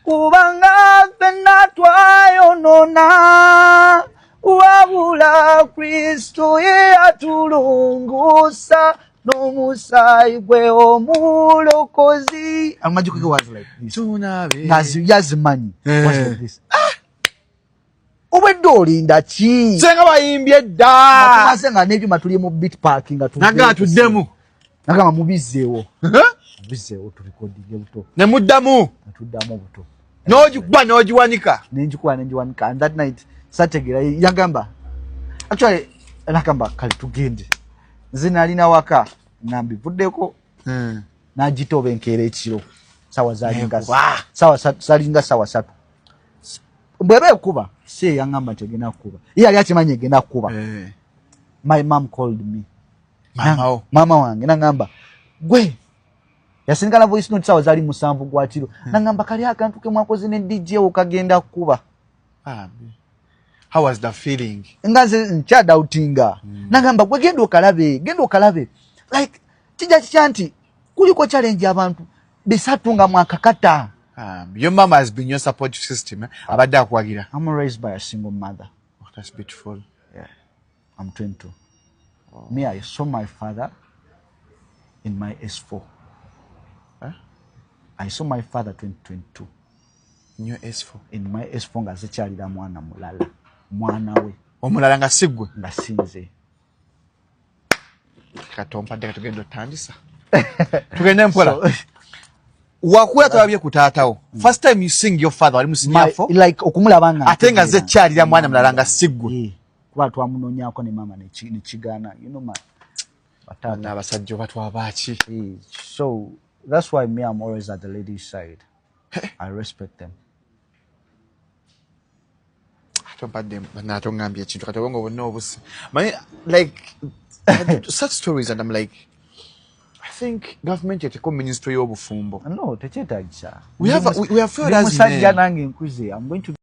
kubanga ffenna twayonona wabula Kristo ye atulungusa n'omusaayi gwe omulokozi. Amajiko was like this. Yazimanyi was like this. Obedde olinda ki? Senga bayimbye dda. Tumaze nga n'ebyuma tuli mu beat park nga tuddemu. Nagamba mubizzeewo. Mubizzeewo tulikodinge buto. Ne muddamu. Tuddamu buto. N'ogikuba n'ogiwanika. N'enjikuba n'enjiwanika. And that night, Sategera yagamba. Actually, nakamba kale tugende. Nze nalina waka nambivuddeko. N'agitoba enkeera ekiro. Sawa zalinga. Salinga sawa 3. Bwebe kuba se yangamba tegena kuba. Yali akimanye gena kuba. My mom called me. Mama wange nangamba gwe yasindikana voice note sawa zali 7 gwatiro. Nangamba kali akantu ke mwakoze ne DJ okagenda kuba. How was the feeling? Ngaze ncha doubtinga. Nangamba gwe genda okalabe. Like kijja kyanti kuliko challenge abantu besatunga mwakakata. Your mama has been your support system. Abadde akwagira. I'm raised by a single mother. Oh, that's beautiful. Yeah. I'm 22. Me, I saw my father in my S4. Huh? I saw my father 2022. In your S4? In my S4 nga zekyalira mwana mulala. Mwana we. Omulala nga sigwe? Nga sinze. Katompadde katugenda otandisa. Tugende mpola. Wakuya tababye kutaatawo. First time you sing your father wali musinyafo? Like okumulabanga. Ate nga zekyalira mwana mulala nga sigwe. Kuba twamunonyaako ne mama ne Chigana. You know, abasajja batwabaki. So that's why me, I'm always at the ladies' side. I respect them. Like such stories, and I'm like, I think government yet a ministry of Fumbo. No, we have failed as men. I'm going to